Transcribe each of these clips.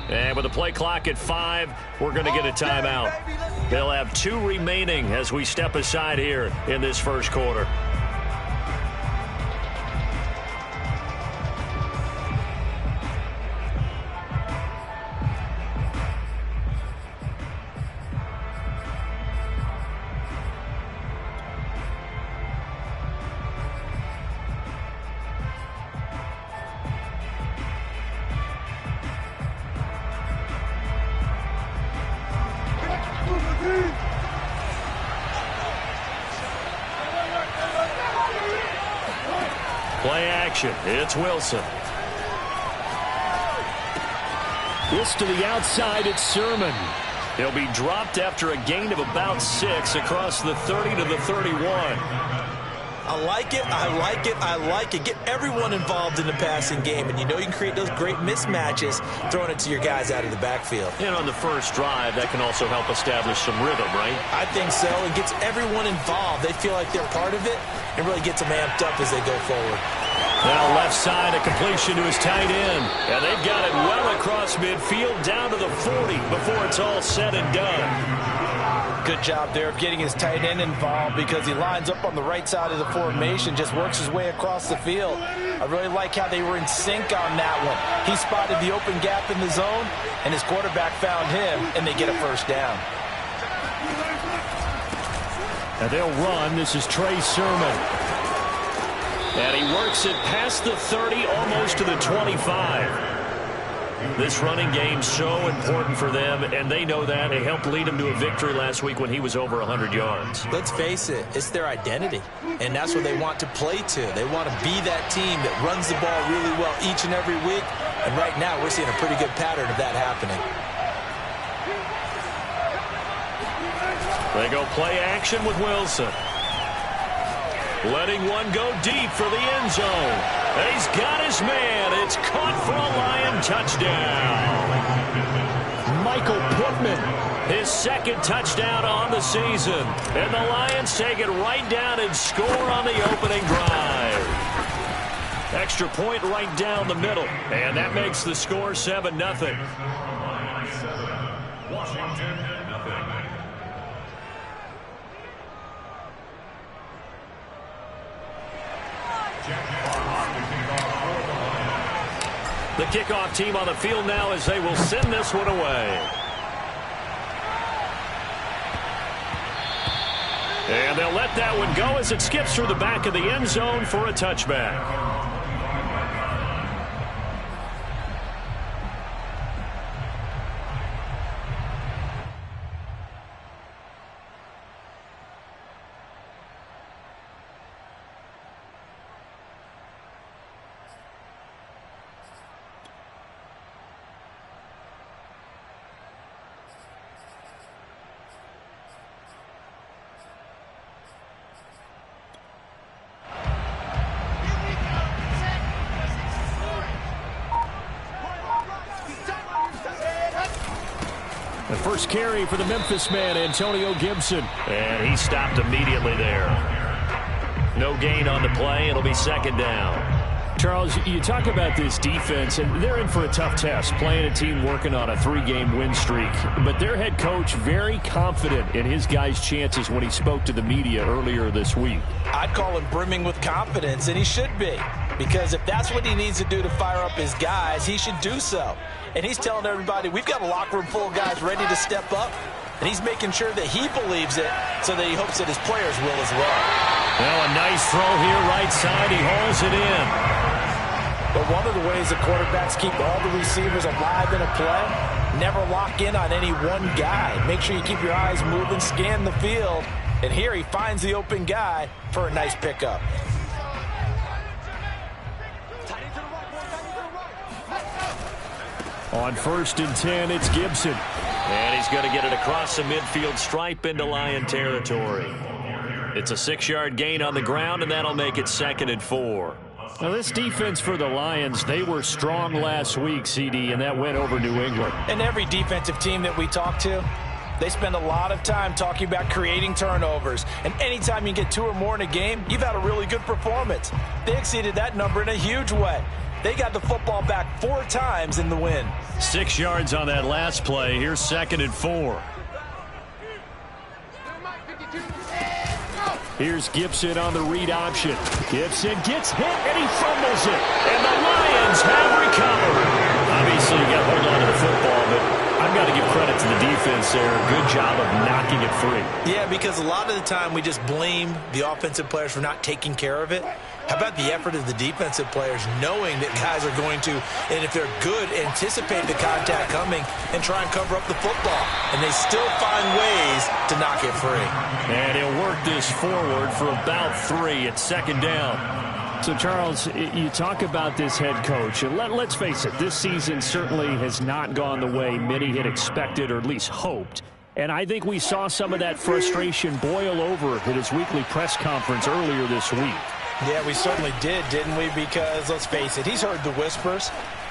And with the play clock at 5, we're going to get a timeout. They'll have 2 remaining as we step aside here in this first quarter. Play action. It's Wilson. This to the outside. It's Sermon. He'll be dropped after a gain of about 6 across the 30 to the 31. I like it. I like it. I like it. Get everyone involved in the passing game, and you know you can create those great mismatches throwing it to your guys out of the backfield. And on the first drive, that can also help establish some rhythm, right? I think so. It gets everyone involved. They feel like they're part of it and really gets them amped up as they go forward. Now left side, a completion to his tight end. And they've got it well across midfield down to the 40 before it's all said and done. Good job there of getting his tight end involved because he lines up on the right side of the formation, just works his way across the field. I really like how they were in sync on that one. He spotted the open gap in the zone, and his quarterback found him, and they get a first down. And they'll run. This is Trey Sermon. And he works it past the 30, almost to the 25. This running game's so important for them, and they know that. It helped lead him to a victory last week when he was over 100 yards. Let's face it, it's their identity, and that's what they want to play to. They want to be that team that runs the ball really well each and every week, and right now we're seeing a pretty good pattern of that happening. They go play action with Wilson. Letting one go deep for the end zone. And he's got his man. It's caught for a Lion touchdown. Michael Pittman, his second touchdown on the season. And the Lions take it right down and score on the opening drive. Extra point right down the middle. And that makes the score 7-0. Washington, nothing. The kickoff team on the field now as they will send this one away. And they'll let that one go as it skips through the back of the end zone for a touchback. The first carry for the Memphis man, Antonio Gibson. And he stopped immediately there. No gain on the play. It'll be second down. Charles, you talk about this defense, and they're in for a tough test, playing a team working on a 3-game win streak. But their head coach very confident in his guys' chances when he spoke to the media earlier this week. I'd call him brimming with confidence, and he should be. Because if that's what he needs to do to fire up his guys, he should do so. And he's telling everybody, we've got a locker room full of guys ready to step up. And he's making sure that he believes it so that he hopes that his players will as well. Well, a nice throw here right side. He hauls it in. But one of the ways that quarterbacks keep all the receivers alive in a play, never lock in on any one guy. Make sure you keep your eyes moving, scan the field. And here he finds the open guy for a nice pickup. On 1st and 10, it's Gibson. And he's going to get it across the midfield stripe into Lion territory. It's a 6-yard gain on the ground, and that'll make it 2nd and 4. Now, this defense for the Lions, they were strong last week, CD, and that went over New England. And every defensive team that we talk to, they spend a lot of time talking about creating turnovers. And anytime you get 2 or more in a game, you've had a really good performance. They exceeded that number in a huge way. They got the football back 4 times in the win. 6 yards on that last play. Here's 2nd and 4. Here's Gibson on the read option. Gibson gets hit, and he fumbles it. And the Lions have recovered. Obviously, you got to hold on to the football, but I've got to give credit to the defense there. Good job of knocking it free. Yeah, because a lot of the time we just blame the offensive players for not taking care of it. How about the effort of the defensive players knowing that guys are going to, and if they're good, anticipate the contact coming and try and cover up the football. And they still find ways to knock it free. And he'll work this forward for about 3 at 2nd down. So, Charles, you talk about this head coach. And let's face it, this season certainly has not gone the way many had expected or at least hoped. And I think we saw some of that frustration boil over at his weekly press conference earlier this week. Yeah, we certainly did, didn't we? Because, let's face it, he's heard the whispers,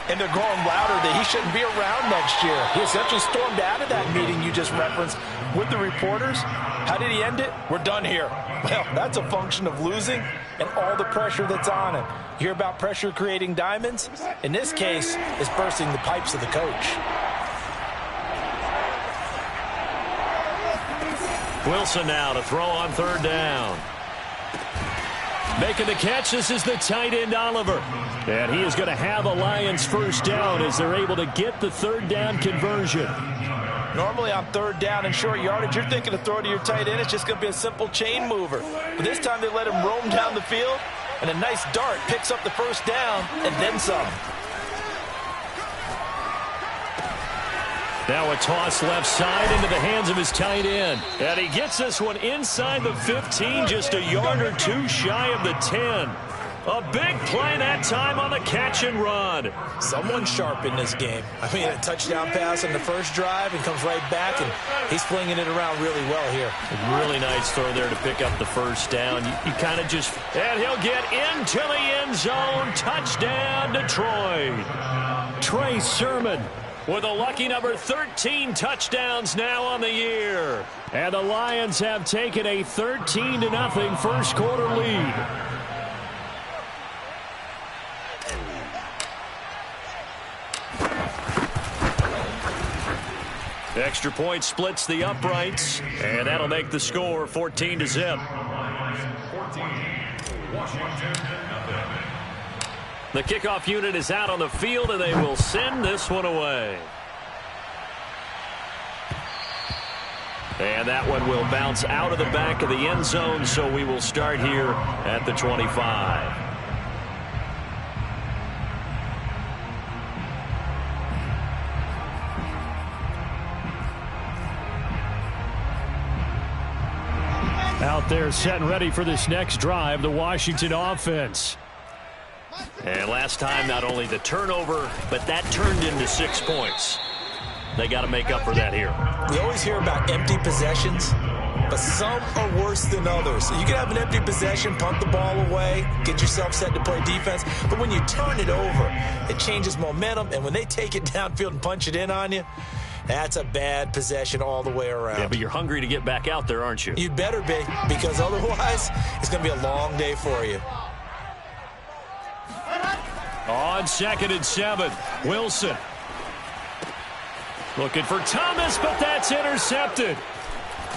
and they're growing louder that he shouldn't be around next year. He essentially stormed out of that meeting you just referenced with the reporters. How did he end it? We're done here. Well, that's a function of losing and all the pressure that's on him. You hear about pressure creating diamonds? In this case, it's bursting the pipes of the coach. Wilson now to throw on 3rd down. Making the catch, this is the tight end, Oliver. And he is going to have a Lions 1st down as they're able to get the 3rd down conversion. Normally on 3rd down and short yardage, you're thinking to throw to your tight end. It's just going to be a simple chain mover. But this time they let him roam down the field, and a nice dart picks up the 1st down and then some. Now a toss left side into the hands of his tight end. And he gets this one inside the 15, just a yard or 2 shy of the 10. A big play that time on the catch and run. Someone sharp in this game. I mean, a touchdown pass on the first drive and comes right back, and he's flinging it around really well here. A really nice throw there to pick up the 1st down. You kind of just... And he'll get into the end zone. Touchdown, Detroit. Trey Sermon with a lucky number 13 touchdowns now on the year. And the Lions have taken a 13-0 1st quarter lead. Extra point splits the uprights, and that'll make the score 14-0. The kickoff unit is out on the field, and they will send this one away. And that one will bounce out of the back of the end zone, so we will start here at the 25. Out there set and ready for this next drive, the Washington offense. And last time, not only the turnover, but that turned into 6 points. They got to make up for that here. We always hear about empty possessions, but some are worse than others. You can have an empty possession, punt the ball away, get yourself set to play defense, but when you turn it over, it changes momentum, and when they take it downfield and punch it in on you, that's a bad possession all the way around. Yeah, but you're hungry to get back out there, aren't you? You'd better be, because otherwise, it's going to be a long day for you. On 2nd and 7, Wilson. Looking for Thomas, but that's intercepted.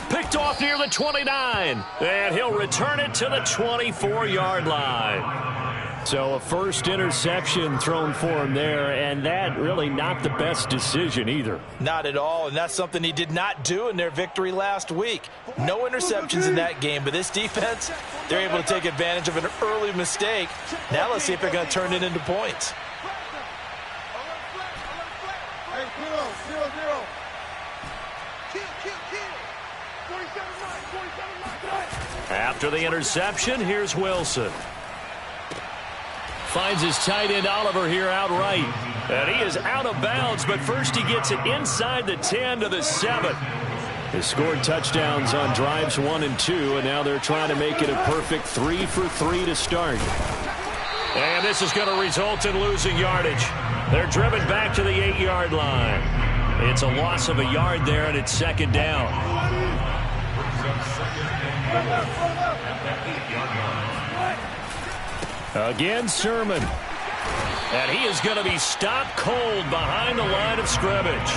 Picked off near the 29, and he'll return it to the 24-yard line. So a first interception thrown for him there, and that really not the best decision either. Not at all, and that's something he did not do in their victory last week. No interceptions in that game, but this defense, they're able to take advantage of an early mistake. Now let's see if they're going to turn it into points. After the interception, here's Wilson. Finds his tight end Oliver here outright. And he is out of bounds, but first he gets it inside the 10 to the 7. They scored touchdowns on drives 1 and 2, and now they're trying to make it a perfect 3 for 3 to start. And this is going to result in losing yardage. They're driven back to the 8-yard line. It's a loss of a yard there, and it's 2nd down. Again, Sermon. And he is going to be stopped cold behind the line of scrimmage.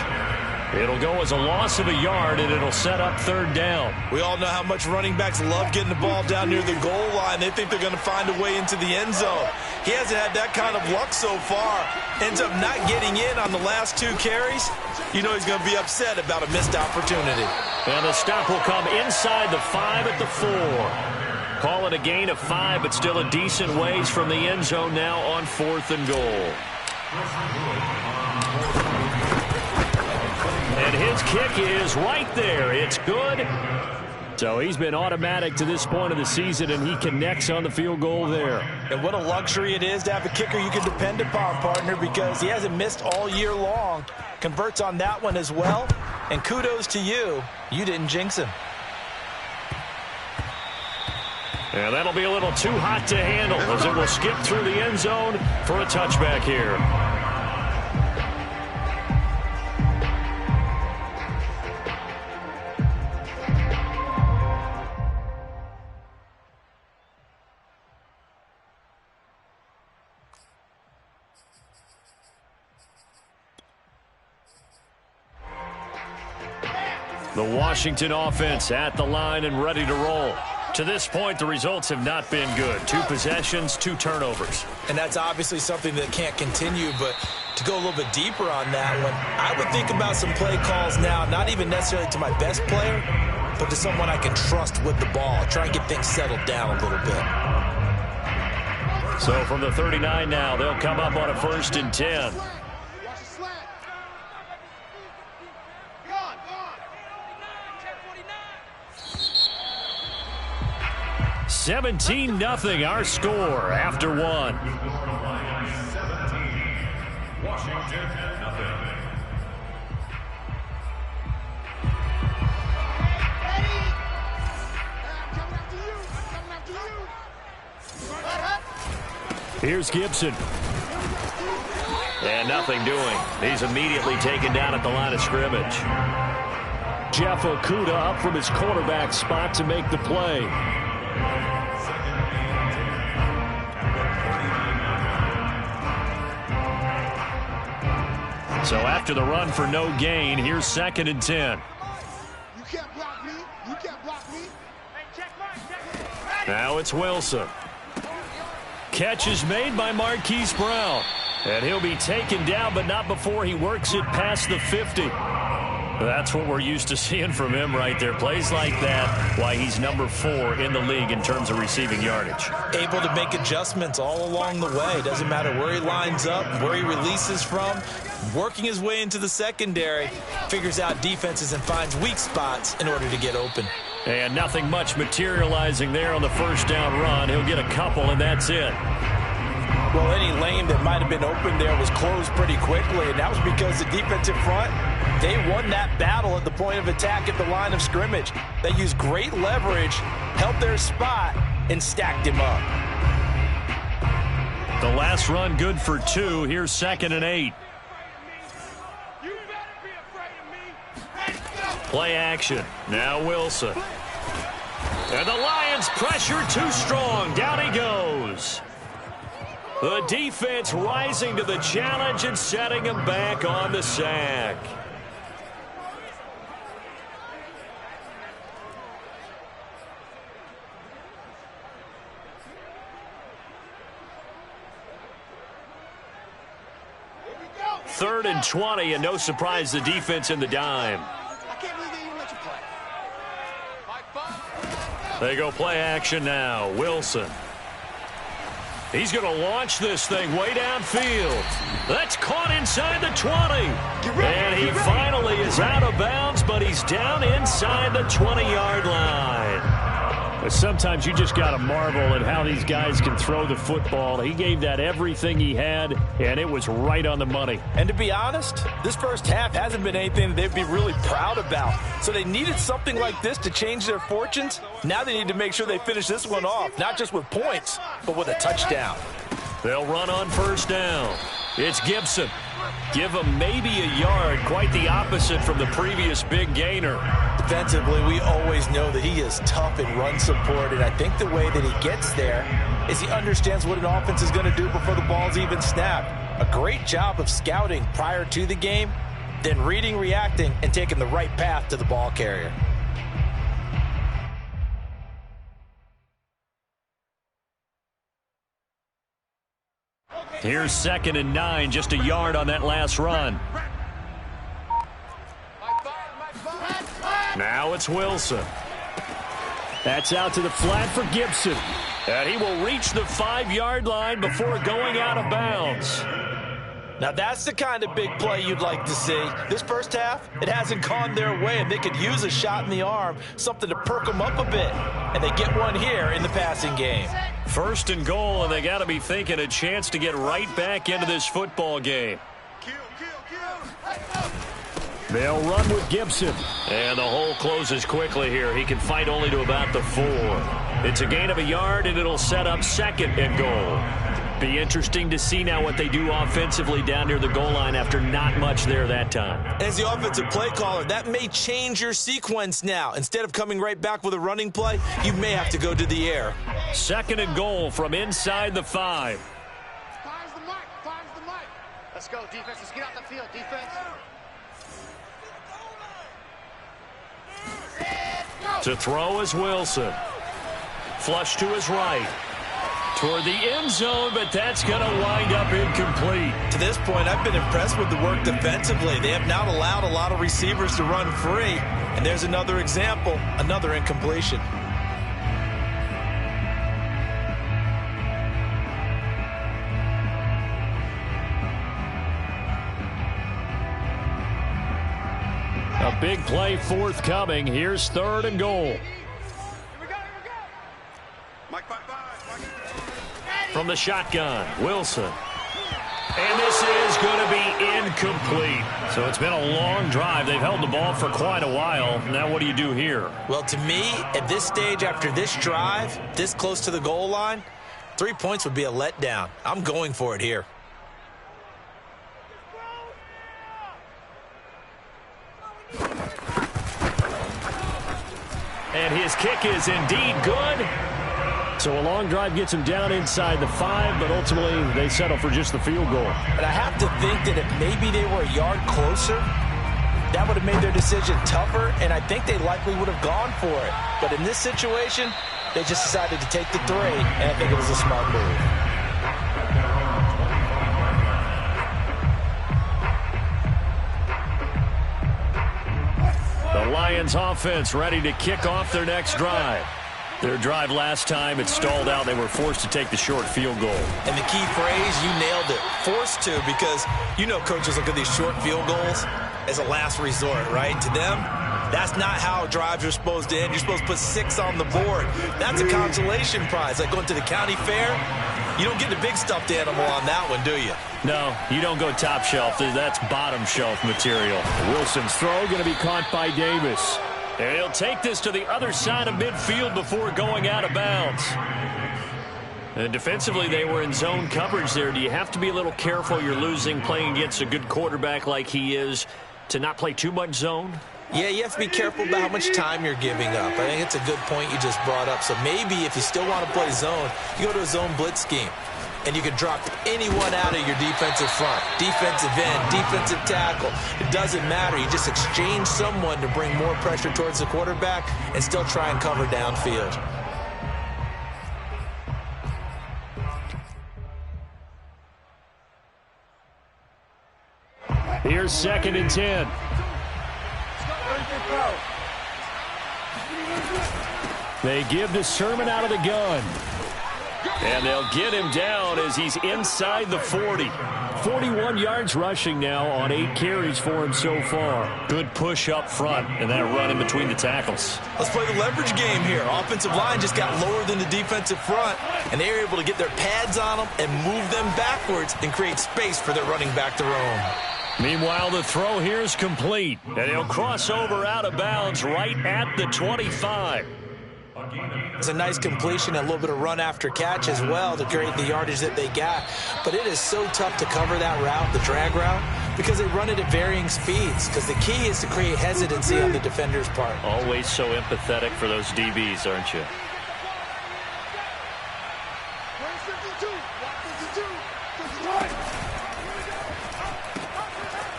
It'll go as a loss of a yard, and it'll set up third down. We all know how much running backs love getting the ball down near the goal line. They think they're going to find a way into the end zone. He hasn't had that kind of luck so far. Ends up not getting in on the last 2 carries. You know he's going to be upset about a missed opportunity. And the stop will come inside the 5 at the 4. Call it a gain of 5, but still a decent ways from the end zone now on 4th and goal. And his kick is right there. It's good. So he's been automatic to this point of the season, and he connects on the field goal there. And what a luxury it is to have a kicker you can depend upon, partner, because he hasn't missed all year long. Converts on that one as well. And kudos to you. You didn't jinx him. And that'll be a little too hot to handle as it will skip through the end zone for a touchback here. The Washington offense at the line and ready to roll. To this point, the results have not been good. 2 possessions, 2 turnovers. And that's obviously something that can't continue, but to go a little bit deeper on that one, I would think about some play calls now, not even necessarily to my best player, but to someone I can trust with the ball. Try and get things settled down a little bit. So from the 39 now, they'll come up on a 1st and 10. 17-0 our score after 1. Washington, nothing. Here's Gibson. And nothing doing. He's immediately taken down at the line of scrimmage. Jeff Okudah up from his quarterback spot to make the play. So after the run for no gain, here's 2nd and 10. You can't block me. You can't block me. Now it's Wilson. Catch is made by Marquise Brown. And he'll be taken down, but not before he works it past the 50. That's what we're used to seeing from him right there. Plays like that, why he's number 4 in the league in terms of receiving yardage. Able to make adjustments all along the way. Doesn't matter where he lines up, where he releases from. Working his way into the secondary, figures out defenses and finds weak spots in order to get open. And nothing much materializing there on the 1st down run. He'll get a couple, and that's it. Well, any lane that might have been open there was closed pretty quickly, and that was because the defensive front, they won that battle at the point of attack at the line of scrimmage. They used great leverage, held their spot, and stacked him up. The last run good for 2. Here's 2nd and 8. Play action. Now Wilson. And the Lions pressure too strong. Down he goes. The defense rising to the challenge and setting him back on the sack. Third and 20, and no surprise, the defense in the dime. They go play action now. Wilson. He's going to launch this thing way downfield. That's caught inside the 20. And he finally is out of bounds, but he's down inside the 20-yard line. But sometimes you just got to marvel at how these guys can throw the football. He gave that everything he had, and it was right on the money. And to be honest, this first half hasn't been anything that they'd be really proud about. So they needed something like this to change their fortunes. Now they need to make sure they finish this one off, not just with points, but with a touchdown. They'll run on 1st down. It's Gibson. Give him maybe a yard, quite the opposite from the previous big gainer. Defensively, we always know that he is tough in run support, and I think the way that he gets there is he understands what an offense is going to do before the ball's even snapped. A great job of scouting prior to the game, then reading, reacting, and taking the right path to the ball carrier. Here's 2nd and 9, just a yard on that last run. Now it's Wilson. That's out to the flat for Gibson. And he will reach the 5-yard line before going out of bounds. Now that's the kind of big play you'd like to see. This first half, it hasn't gone their way, and they could use a shot in the arm, something to perk them up a bit. And they get one here in the passing game. 1st and goal, and they got to be thinking a chance to get right back into this football game. They'll run with Gibson. And the hole closes quickly here. He can fight only to about the 4. It's a gain of a yard, and it'll set up 2nd and goal. Be interesting to see now what they do offensively down near the goal line after not much there that time. As the offensive play caller, that may change your sequence now. Instead of coming right back with a running play, you may have to go to the air. 2nd and goal from inside the 5. Finds the mic. Let's go, defense. Let's get out the field, defense. To throw is Wilson. Flush to his right. Toward the end zone, but that's going to wind up incomplete. To this point, I've been impressed with the work defensively. They have not allowed a lot of receivers to run free. And there's another example, another incompletion. A big play forthcoming. Here's 3rd and goal. Here we go. Mike, bye. From the shotgun, Wilson. And this is going to be incomplete. So it's been a long drive. They've held the ball for quite a while. Now what do you do here? Well, to me, at this stage after this drive, this close to the goal line, 3 points would be a letdown. I'm going for it here. And his kick is indeed good. So a long drive gets him down inside the 5, but ultimately they settle for just the field goal. But I have to think that if maybe they were a yard closer, that would have made their decision tougher, and I think they likely would have gone for it. But in this situation, they just decided to take the 3, and I think it was a smart move. The Lions offense ready to kick off their next drive. Their drive last time, it stalled out. They were forced to take the short field goal. And the key phrase, you nailed it, forced to, because you know coaches look at these short field goals as a last resort, right? To them, that's not how drives are supposed to end. You're supposed to put 6 on the board. That's a consolation prize. Like going to the county fair, you don't get the big stuffed animal on that one, do you? No, you don't go top shelf. That's bottom shelf material. Wilson's throw going to be caught by Davis. And he'll take this to the other side of midfield before going out of bounds. And defensively, they were in zone coverage there. Do you have to be a little careful? You're losing, playing against a good quarterback like he is, to not play too much zone? Yeah, you have to be careful about how much time you're giving up. I think it's a good point you just brought up. So maybe if you still want to play zone, you go to a zone blitz scheme. And you can drop anyone out of your defensive front, defensive end, defensive tackle. It doesn't matter. You just exchange someone to bring more pressure towards the quarterback and still try and cover downfield. Here's 2nd and 10. They give the Sermon out of the gun. And they'll get him down as he's inside the 40. 41 yards rushing now on 8 carries for him so far. Good push up front and that run in between the tackles. Let's play the leverage game here. Offensive line just got lower than the defensive front, and they were able to get their pads on them and move them backwards and create space for their running back to roam. Meanwhile, the throw here is complete, and he'll cross over out of bounds right at the 25. It's a nice completion, a little bit of run after catch as well to create the yardage that they got. But it is so tough to cover that route, the drag route, because they run it at varying speeds. Because the key is to create hesitancy on the defender's part. Always so empathetic for those DBs, aren't you?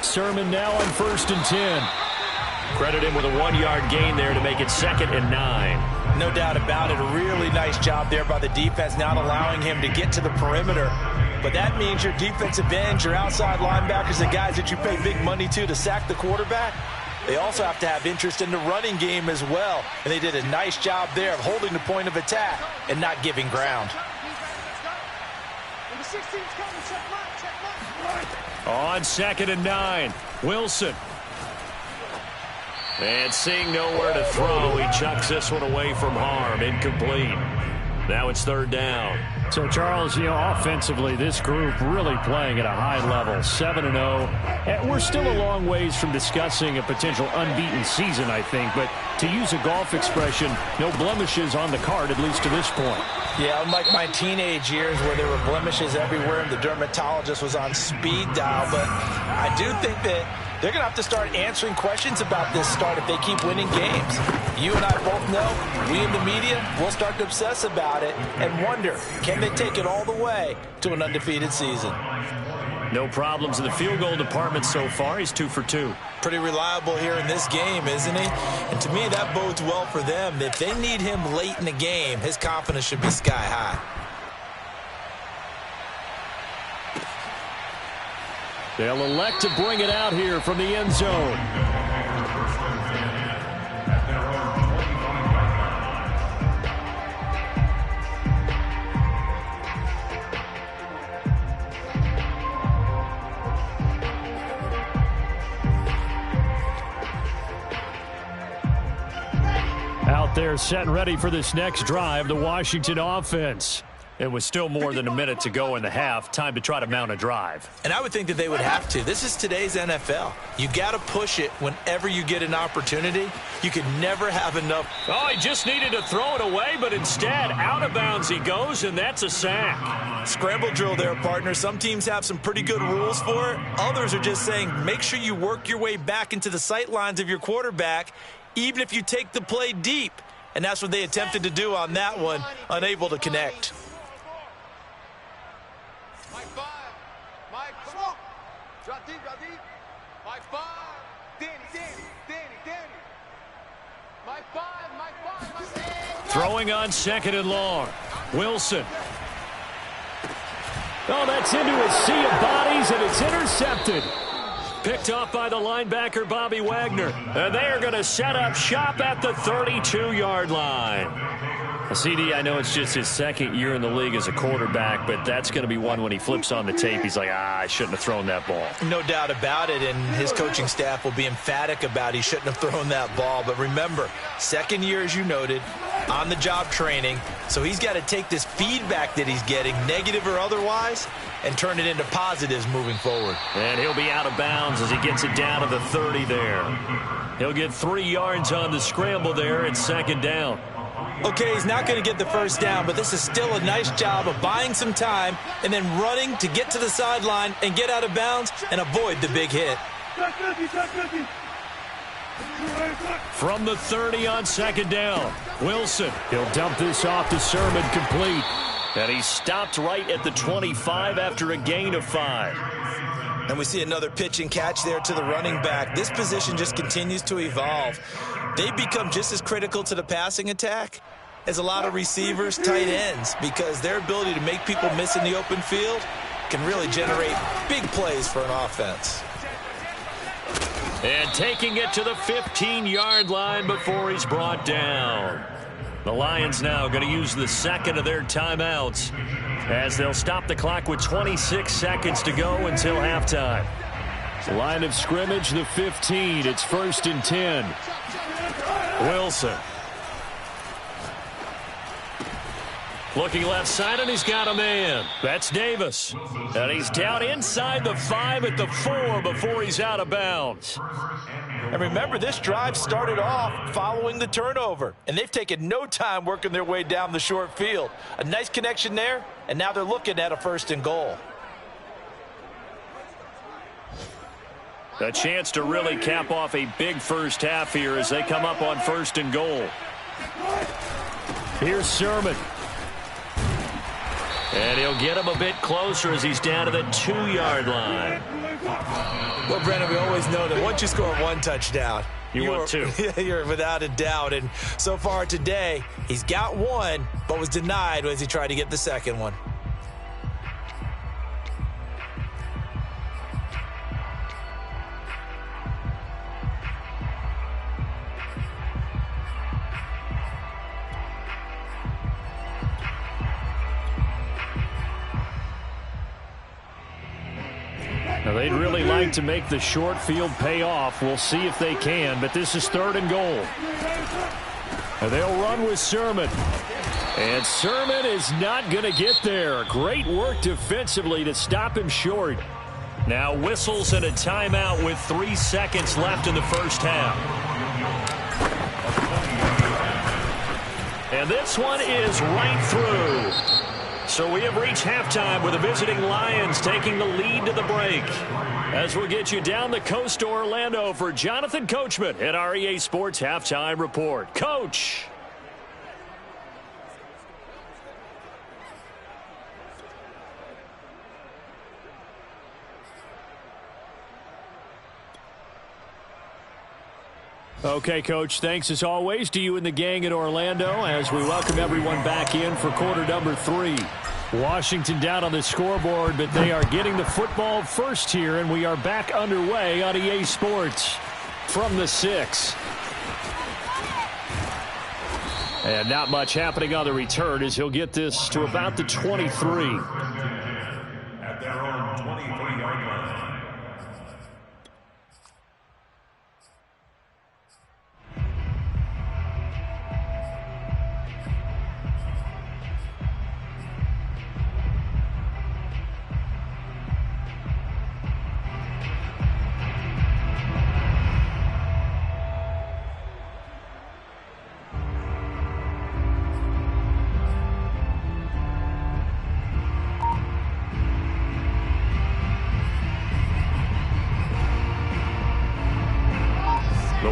Sermon now on 1st and 10. Credit him with a 1-yard gain there to make it 2nd and 9. No doubt about it. A really nice job there by the defense, not allowing him to get to the perimeter. But that means your defensive ends, your outside linebackers, the guys that you pay big money to sack the quarterback, they also have to have interest in the running game as well. And they did a nice job there of holding the point of attack and not giving ground. On 2nd and 9, Wilson. And seeing nowhere to throw, he chucks this one away from harm. Incomplete. Now it's 3rd down. So, Charles, offensively, this group really playing at a high level, 7-0. And we're still a long ways from discussing a potential unbeaten season, I think. But to use a golf expression, no blemishes on the card, at least to this point. Yeah, unlike my teenage years where there were blemishes everywhere and the dermatologist was on speed dial. But I do think that they're going to have to start answering questions about this start if they keep winning games. You and I both know, we in the media, will start to obsess about it and wonder, can they take it all the way to an undefeated season? No problems in the field goal department so far. He's 2 for 2. Pretty reliable here in this game, isn't he? And to me, that bodes well for them. If they need him late in the game, his confidence should be sky high. They'll elect to bring it out here from the end zone. Out there set and ready for this next drive, the Washington offense. It was still more than a minute to go in the half. Time to try to mount a drive. And I would think that they would have to. This is today's NFL. You got to push it whenever you get an opportunity. You could never have enough. Oh, he just needed to throw it away, but instead, out of bounds he goes, and that's a sack. Scramble drill there, partner. Some teams have some pretty good rules for it. Others are just saying, make sure you work your way back into the sight lines of your quarterback, even if you take the play deep. And that's what they attempted to do on that one, unable to connect. Mike 5. Mike, come on. Drop deep, drop deep. Mike 5. Danny. Mike 5, Mike 5. Throwing on 2nd and long. Wilson. Oh, that's into a sea of bodies, and it's intercepted. Picked off by the linebacker, Bobby Wagner. And they are going to set up shop at the 32-yard line. CD, I know it's just his 2nd year in the league as a quarterback, but that's going to be one when he flips on the tape. He's like, I shouldn't have thrown that ball. No doubt about it, and his coaching staff will be emphatic about he shouldn't have thrown that ball. But remember, 2nd year, as you noted, on-the-job training. So he's got to take this feedback that he's getting, negative or otherwise, and turn it into positives moving forward. And he'll be out of bounds as he gets it down to the 30 there. He'll get 3 yards on the scramble there at 2nd down. Okay, he's not going to get the 1st down, but this is still a nice job of buying some time and then running to get to the sideline and get out of bounds and avoid the big hit. From the 30 on 2nd down, Wilson. He'll dump this off to Sermon, complete. And he's stopped right at the 25 after a gain of 5. And we see another pitch and catch there to the running back. This position just continues to evolve. They've become just as critical to the passing attack as a lot of receivers, tight ends, because their ability to make people miss in the open field can really generate big plays for an offense. And taking it to the 15-yard line before he's brought down. The Lions now going to use the 2nd of their timeouts as they'll stop the clock with 26 seconds to go until halftime. Line of scrimmage, the 15. It's 1st and 10. Wilson. Looking left side, and he's got a man. That's Davis. And he's down inside the 5 at the 4 before he's out of bounds. And remember, this drive started off following the turnover, and they've taken no time working their way down the short field. A nice connection there, and now they're looking at a 1st and goal. A chance to really cap off a big first half here as they come up on 1st and goal. Here's Sermon. And he'll get him a bit closer as he's down to the 2-yard line. Well, Brennan, we always know that once you score one touchdown, want two. You're without a doubt. And so far today, he's got one, but was denied as he tried to get the second one. Now, they'd really like to make the short field pay off. We'll see if they can, but this is 3rd and goal. Now, they'll run with Sermon. And Sermon is not going to get there. Great work defensively to stop him short. Now whistles and a timeout with 3 seconds left in the first half. And this one is right through. So we have reached halftime with the visiting Lions taking the lead to the break. As we'll get you down the coast to Orlando for Jonathan Coachman at our EA Sports Halftime Report. Coach. Okay, Coach, thanks as always to you and the gang in Orlando as we welcome everyone back in for quarter number 3. Washington down on the scoreboard, but they are getting the football first here, and we are back underway on EA Sports from the 6. And not much happening on the return as he'll get this to about the 23. At their own 23-yard line.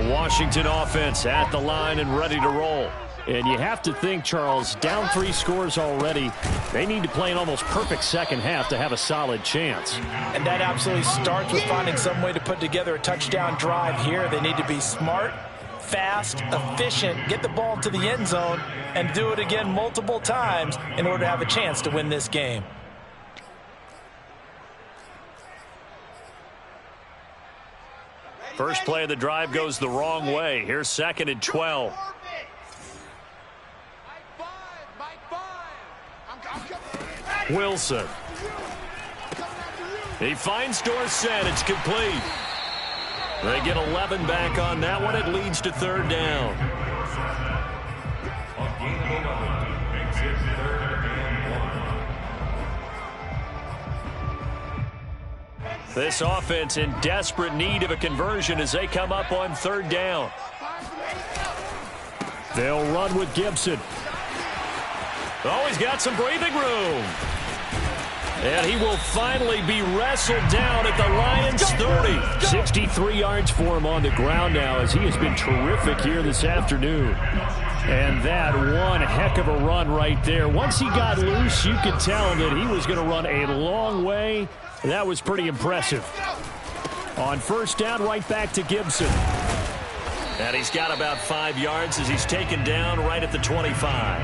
Washington offense at the line and ready to roll. And you have to think, Charles, down 3 scores already. They need to play an almost perfect second half to have a solid chance. And that absolutely starts with finding some way to put together a touchdown drive here. They need to be smart, fast, efficient, get the ball to the end zone, and do it again multiple times in order to have a chance to win this game. First play of the drive goes the wrong way. Here's 2nd and 12. Wilson. He finds Dorsett. It's complete. They get 11 back on that one. It leads to 3rd down. This offense in desperate need of a conversion as they come up on 3rd down. They'll run with Gibson. Oh, he's got some breathing room. And he will finally be wrestled down at the Lions' 30. 63 yards for him on the ground now as he has been terrific here this afternoon. And that one heck of a run right there. Once he got loose, you could tell that he was going to run a long way. That was pretty impressive. On 1st down, right back to Gibson. And he's got about 5 yards as he's taken down right at the 25.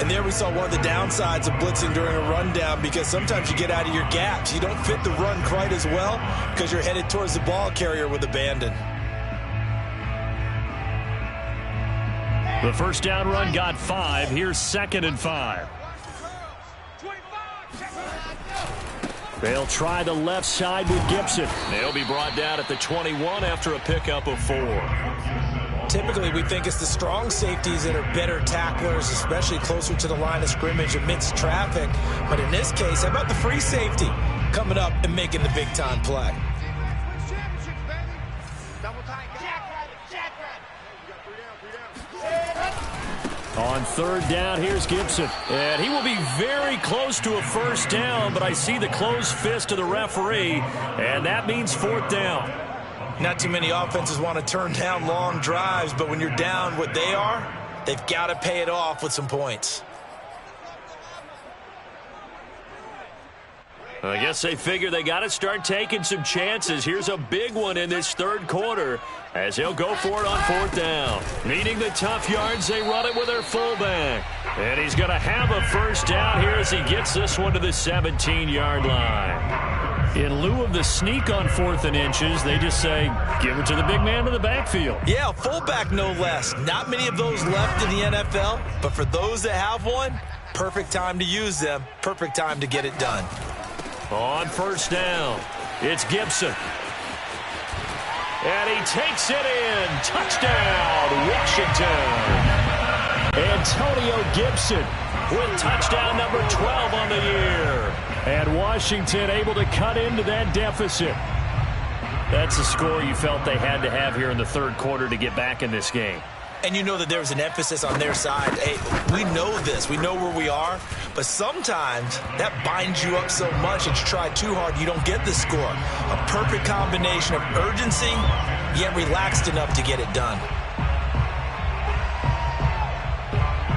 And there we saw one of the downsides of blitzing during a rundown, because sometimes you get out of your gaps. You don't fit the run quite as well because you're headed towards the ball carrier with abandon. The 1st down run got 5. Here's 2nd and 5. They'll try the left side with Gibson. They'll be brought down at the 21 after a pickup of 4. Typically, we think it's the strong safeties that are better tacklers, especially closer to the line of scrimmage amidst traffic. But in this case, how about the free safety coming up and making the big-time play? On 3rd down, here's Gibson. And he will be very close to a 1st down, but I see the closed fist of the referee, and that means 4th down. Not too many offenses want to turn down long drives, but when you're down what they are, they've got to pay it off with some points. I guess they figure they got to start taking some chances. Here's a big one in this third quarter as he'll go for it on 4th down. Needing the tough yards, they run it with their fullback. And he's going to have a first down here as he gets this one to the 17-yard line. In lieu of the sneak on 4th and inches, they just say, give it to the big man in the backfield. Yeah, fullback no less. Not many of those left in the NFL, but for those that have one, perfect time to use them, perfect time to get it done. On 1st down, it's Gibson. And he takes it in. Touchdown, Washington. Antonio Gibson with touchdown number 12 on the year. And Washington able to cut into that deficit. That's a score you felt they had to have here in the third quarter to get back in this game. And you know that there's an emphasis on their side. Hey, we know this. We know where we are. But sometimes that binds you up so much that you try too hard, you don't get the score. A perfect combination of urgency, yet relaxed enough to get it done.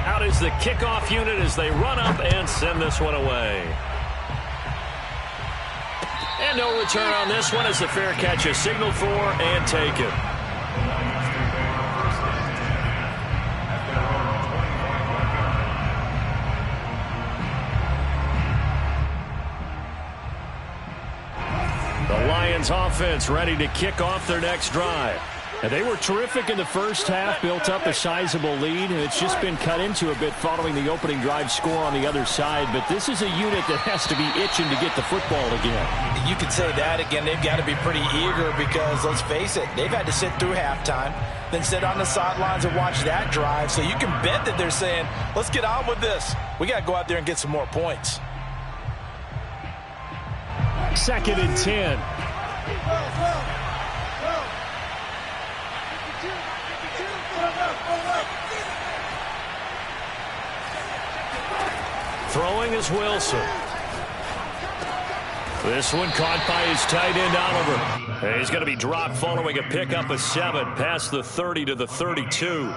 Out is the kickoff unit as they run up and send this one away. And no return on this one as the fair catch is signaled for and taken. The Lions offense ready to kick off their next drive. And they were terrific in the first half, built up a sizable lead, and it's just been cut into a bit following the opening drive score on the other side. But this is a unit that has to be itching to get the football again. You could say that again. They've got to be pretty eager because, let's face it, they've had to sit through halftime, then sit on the sidelines and watch that drive. So you can bet that they're saying, let's get on with this. We got to go out there and get some more points. 2nd and 10. Throwing is Wilson. This one caught by his tight end, Oliver. And he's going to be dropped following a pickup of 7 past the 30 to the 32.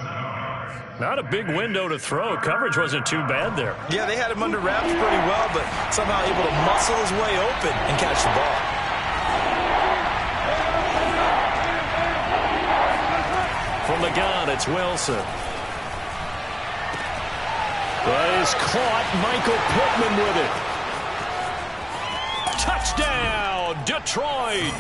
Not a big window to throw. Coverage wasn't too bad there. Yeah, they had him under wraps pretty well, but somehow able to muscle his way open and catch the ball. From the gun, it's Wilson. But is caught. Michael Pittman with it. Touchdown, Detroit.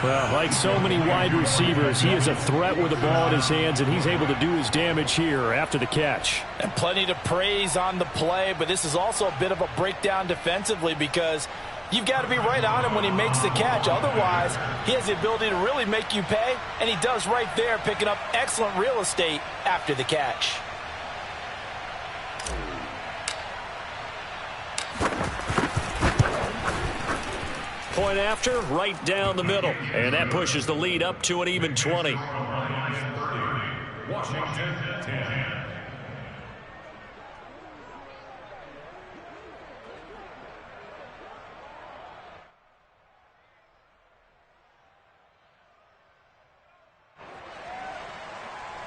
Well, like so many wide receivers, he is a threat with the ball in his hands, and he's able to do his damage here after the catch. And plenty to praise on the play, but this is also a bit of a breakdown defensively because you've got to be right on him when he makes the catch. Otherwise, he has the ability to really make you pay, and he does right there, picking up excellent real estate after the catch. Point after, right down the middle. And that pushes the lead up to an even 20. Washington 10.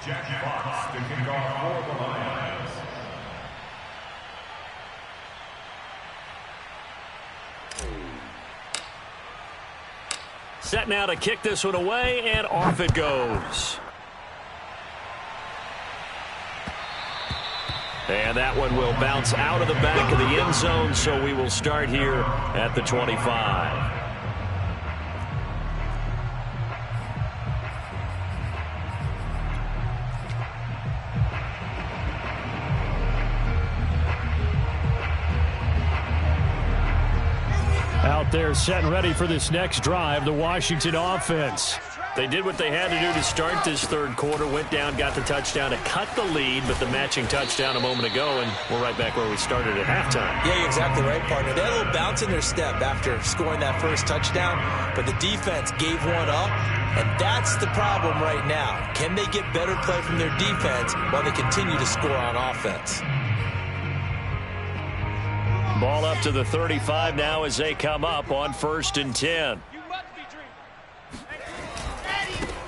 Jack Fox to kick off for the Lions. Set now to kick this one away, and off it goes. And that one will bounce out of the back of the end zone, so we will start here at the 25. Out there set and ready for this next drive, the Washington offense. They did what they had to do to start this third quarter, went down, got the touchdown to cut the lead, but the matching touchdown a moment ago, and we're right back where we started at halftime. Yeah, you're exactly right, partner. They had a little bounce in their step after scoring that first touchdown, but the defense gave one up, and that's the problem right now. Can they get better play from their defense while they continue to score on offense? Ball up to the 35 now as they come up on 1st and 10.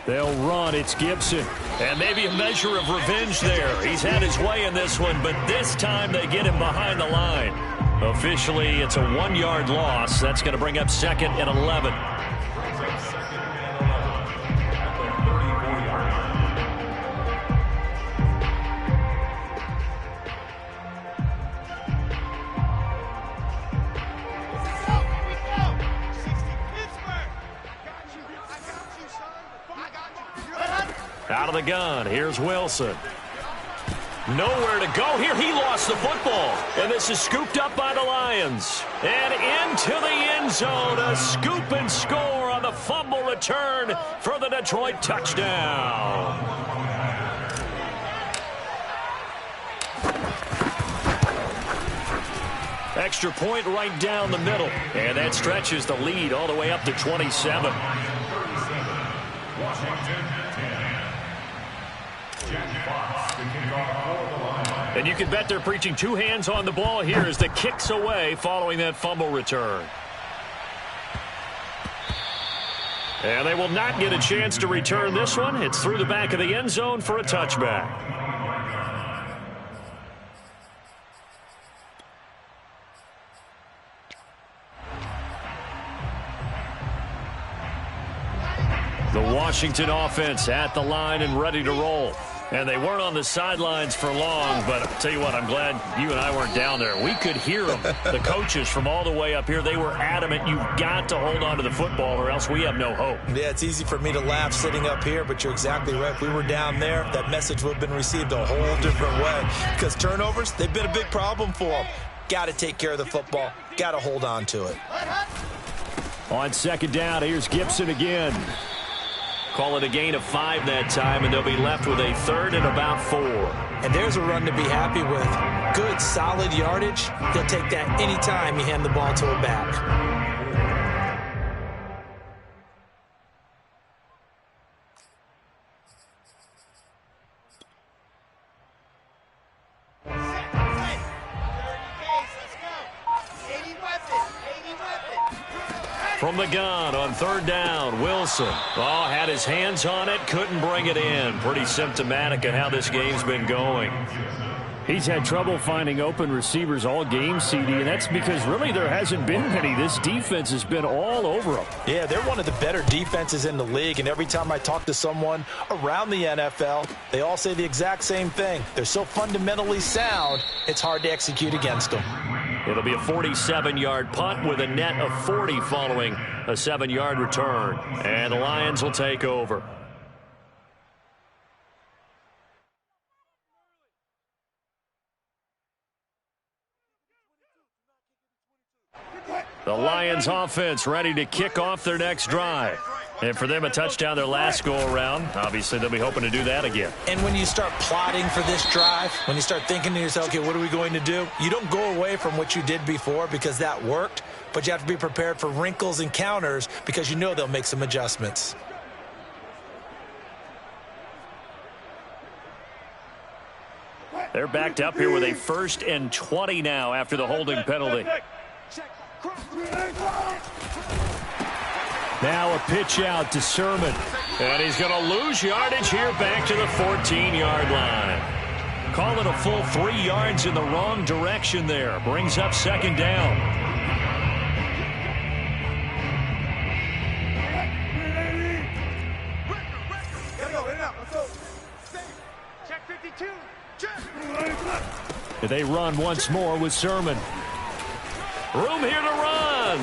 They'll run. It's Gibson. And maybe a measure of revenge there. He's had his way in this one, but this time they get him behind the line. Officially, it's a 1-yard loss. That's going to bring up 2nd and 11. Out of the gun, here's Wilson. Nowhere to go here. He lost the football. And this is scooped up by the Lions. And into the end zone. A scoop and score on the fumble return for the Detroit touchdown. Extra point right down the middle. And that stretches the lead all the way up to 27. And you can bet they're preaching 2 hands on the ball here as the kick's away following that fumble return. And they will not get a chance to return this one. It's through the back of the end zone for a touchback. The Washington offense at the line and ready to roll. And they weren't on the sidelines for long, but I'll tell you what, I'm glad you and I weren't down there. We could hear them, the coaches from all the way up here. They were adamant, you've got to hold on to the football or else we have no hope. Yeah, it's easy for me to laugh sitting up here, but you're exactly right. If we were down there, that message would have been received a whole different way. Because turnovers, they've been a big problem for them. Got to take care of the football. Got to hold on to it. On 2nd down, here's Gibson again. Call it a gain of 5 that time, and they'll be left with a 3rd and about 4. And there's a run to be happy with. Good, solid yardage. He'll take that anytime you hand the ball to a back. From the gun on 3rd down, Wilson. Oh, had his hands on it, couldn't bring it in. Pretty symptomatic of how this game's been going. He's had trouble finding open receivers all game, CD, and that's because really there hasn't been many. This defense has been all over them. Yeah, they're one of the better defenses in the league, and every time I talk to someone around the NFL, they all say the exact same thing. They're so fundamentally sound, it's hard to execute against them. It'll be a 47-yard punt with a net of 40 following a 7-yard return. And the Lions will take over. The Lions offense ready to kick off their next drive. And for them, a touchdown their last go-around. Obviously, they'll be hoping to do that again. And when you start plotting for this drive, when you start thinking to yourself, okay, what are we going to do? You don't go away from what you did before because that worked, but you have to be prepared for wrinkles and counters because you know they'll make some adjustments. They're backed up here with a 1st and 20 now after the holding penalty. Now a pitch out to Sermon. And he's going to lose yardage here back to the 14-yard line. Call it a full 3 yards in the wrong direction there. Brings up 2nd down. Check 52. They run once more with Sermon. Room here to run.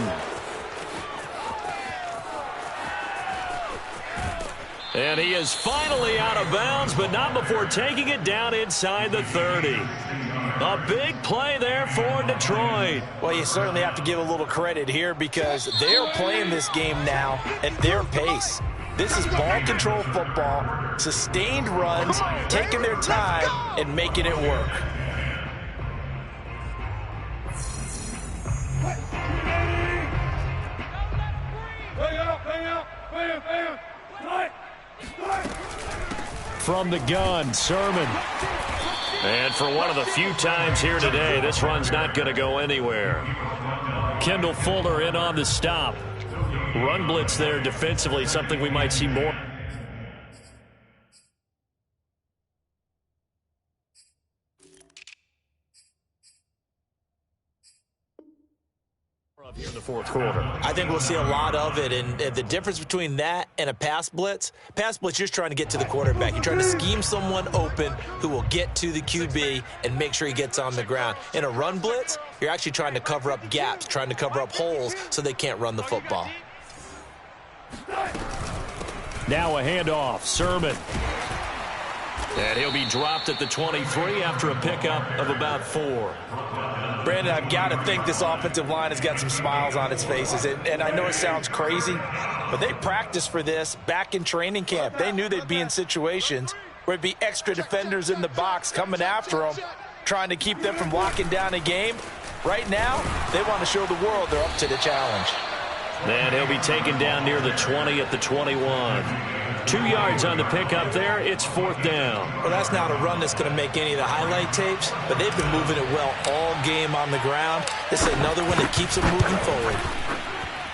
And he is finally out of bounds, but not before taking it down inside the 30. A big play there for Detroit. Well, you certainly have to give a little credit here because they're playing this game now at their pace. This is ball control football, sustained runs, taking their time, and making it work. From the gun, Sermon. And for one of the few times here today, this run's not going to go anywhere. Kendall Fuller in on the stop. Run blitz there defensively, something we might see more. Here in the fourth quarter. I think we'll see a lot of it, and the difference between that and a pass blitz, you're just trying to get to the quarterback. You're trying to scheme someone open who will get to the QB and make sure he gets on the ground. In a run blitz, you're actually trying to cover up gaps, trying to cover up holes so they can't run the football. Now a handoff, Sermon. And he'll be dropped at the 23 after a pickup of about 4. Brandon, I've got to think this offensive line has got some smiles on its faces. And I know it sounds crazy, but they practiced for this back in training camp. They knew they'd be in situations where it'd be extra defenders in the box coming after them, trying to keep them from locking down a game. Right now, they want to show the world they're up to the challenge. And he'll be taken down near the 20 at the 21. 2 yards on the pickup there. It's 4th down. Well, that's not a run that's going to make any of the highlight tapes, but they've been moving it well all game on the ground. This is another one that keeps them moving forward.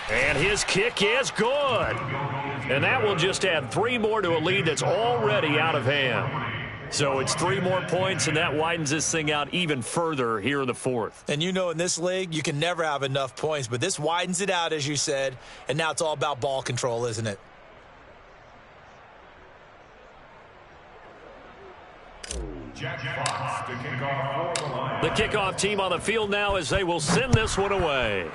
And his kick is good. And that will just add 3 more to a lead that's already out of hand. So it's 3 more points, and that widens this thing out even further here in the 4th. And you know in this league, you can never have enough points, but this widens it out, as you said, and now it's all about ball control, isn't it? Jack Fox, the kickoff for the Lions. The kickoff team on the field now as they will send this one away.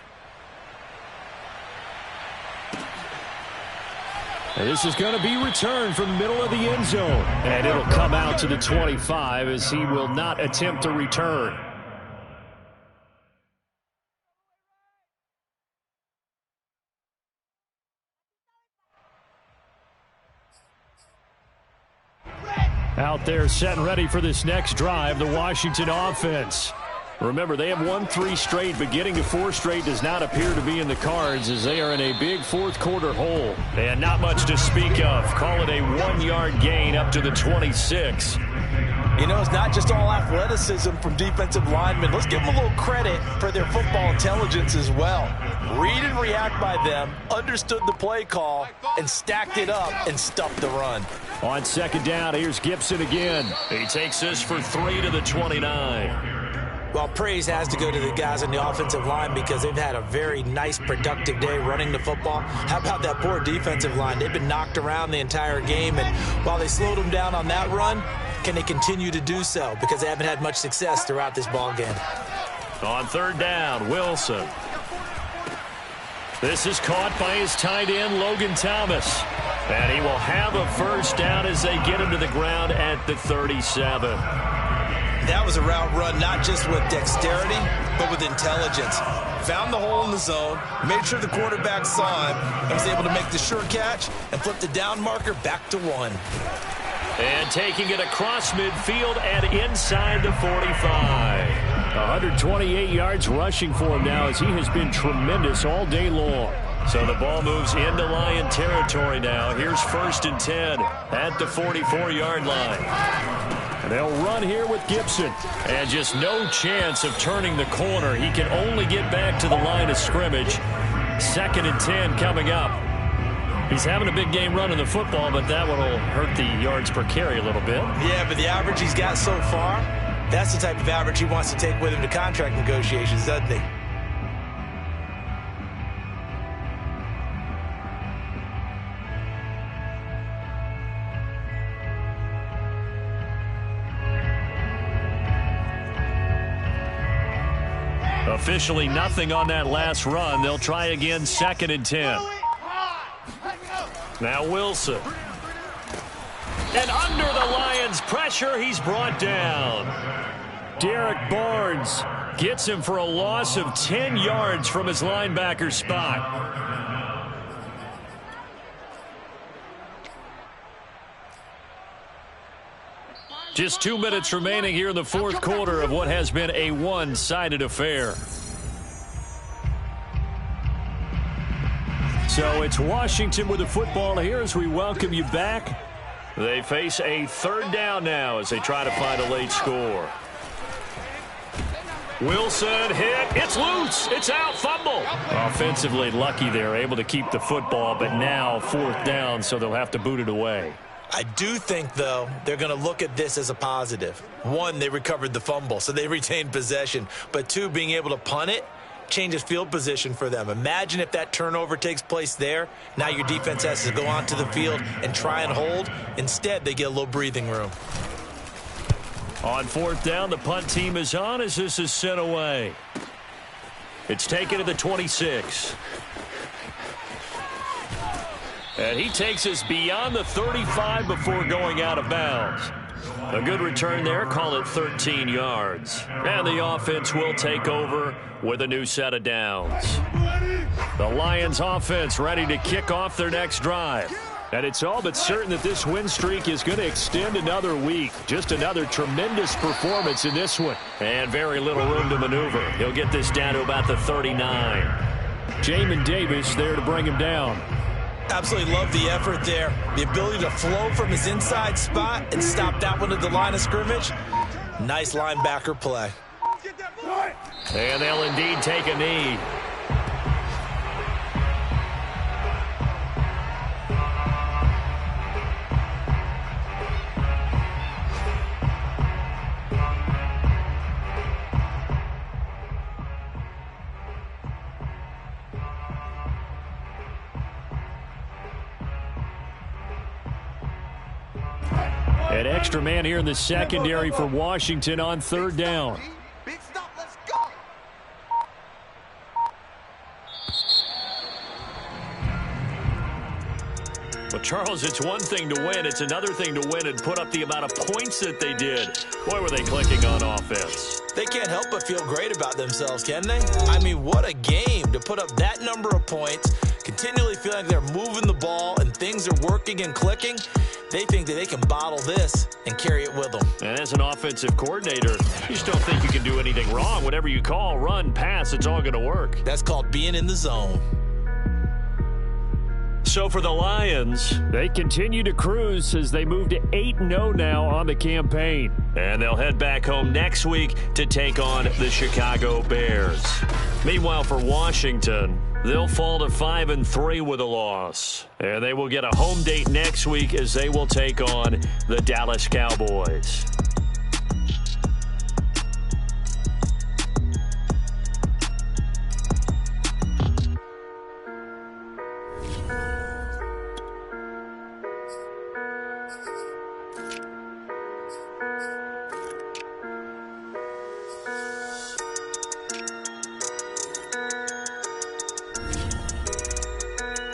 And this is going to be returned from the middle of the end zone. And it'll come out to the 25 as he will not attempt to return. Out there set and ready for this next drive, the Washington offense. Remember, they have won 3 straight, but getting to 4 straight does not appear to be in the cards as they are in a big fourth quarter hole. And not much to speak of. Call it a 1-yard gain up to the 26. You know, it's not just all athleticism from defensive linemen. Let's give them a little credit for their football intelligence as well. Read and react by them, understood the play call, and stacked it up and stuffed the run. On 2nd down, here's Gibson again. He takes this for 3 to the 29. Well, praise has to go to the guys on the offensive line because they've had a very nice, productive day running the football. How about that poor defensive line? They've been knocked around the entire game, and while they slowed them down on that run, can they continue to do so? Because they haven't had much success throughout this ball game. On 3rd down, Wilson. This is caught by his tight end, Logan Thomas. And he will have a 1st down as they get him to the ground at the 37. That was a route run not just with dexterity, but with intelligence. Found the hole in the zone, made sure the quarterback saw him, and was able to make the sure catch and flip the down marker back to 1. And taking it across midfield and inside the 45. 128 yards rushing for him now as he has been tremendous all day long. So the ball moves into Lion territory now. Here's 1st and 10 at the 44-yard line. And they'll run here with Gibson. And just no chance of turning the corner. He can only get back to the line of scrimmage. 2nd and 10 coming up. He's having a big game running the football, but that one will hurt the yards per carry a little bit. Yeah, but the average he's got so far, that's the type of average he wants to take with him to contract negotiations, doesn't he? Officially nothing on that last run. They'll try again 2nd and 10. Now Wilson. And under the Lions' pressure, he's brought down. Derek Barnes gets him for a loss of 10 yards from his linebacker spot. Just 2 minutes remaining here in the fourth quarter of what has been a one-sided affair. So it's Washington with the football here as we welcome you back. They face a 3rd down now as they try to find a late score. Wilson hit. It's loose. It's out. Fumble. Offensively lucky they're able to keep the football, but now 4th down, so they'll have to boot it away. I do think, though, they're going to look at this as a positive. 1, they recovered the fumble, so they retained possession. But 2, being able to punt it changes field position for them. Imagine if that turnover takes place there. Now your defense has to go onto the field and try and hold. Instead, they get a little breathing room. On fourth down, the punt team is on as this is sent away. It's taken to the 26. And he takes us beyond the 35 before going out of bounds. A good return there, call it 13 yards. And the offense will take over with a new set of downs. The Lions offense ready to kick off their next drive. And it's all but certain that this win streak is going to extend another week. Just another tremendous performance in this one. And very little room to maneuver. He'll get this down to about the 39. Jamin Davis there to bring him down. Absolutely love the effort there. The ability to flow from his inside spot and stop that one at the line of scrimmage. Nice linebacker play. And they'll indeed take a knee. An extra man here in the secondary for Washington on third down. Big stop, let's go. Well, Charles, it's one thing to win. It's another thing to win and put up the amount of points that they did. Boy, were they clicking on offense. They can't help but feel great about themselves, can they? I mean, what a game to put up that number of points, continually feeling like they're moving the ball and things are working and clicking. They think that they can bottle this and carry it with them. And as an offensive coordinator, you just don't think you can do anything wrong. Whatever you call, run, pass, it's all going to work. That's called being in the zone. So for the Lions, they continue to cruise as they move to 8-0 now on the campaign. And they'll head back home next week to take on the Chicago Bears. Meanwhile, for Washington, they'll fall to 5-3 with a loss. And they will get a home date next week as they will take on the Dallas Cowboys.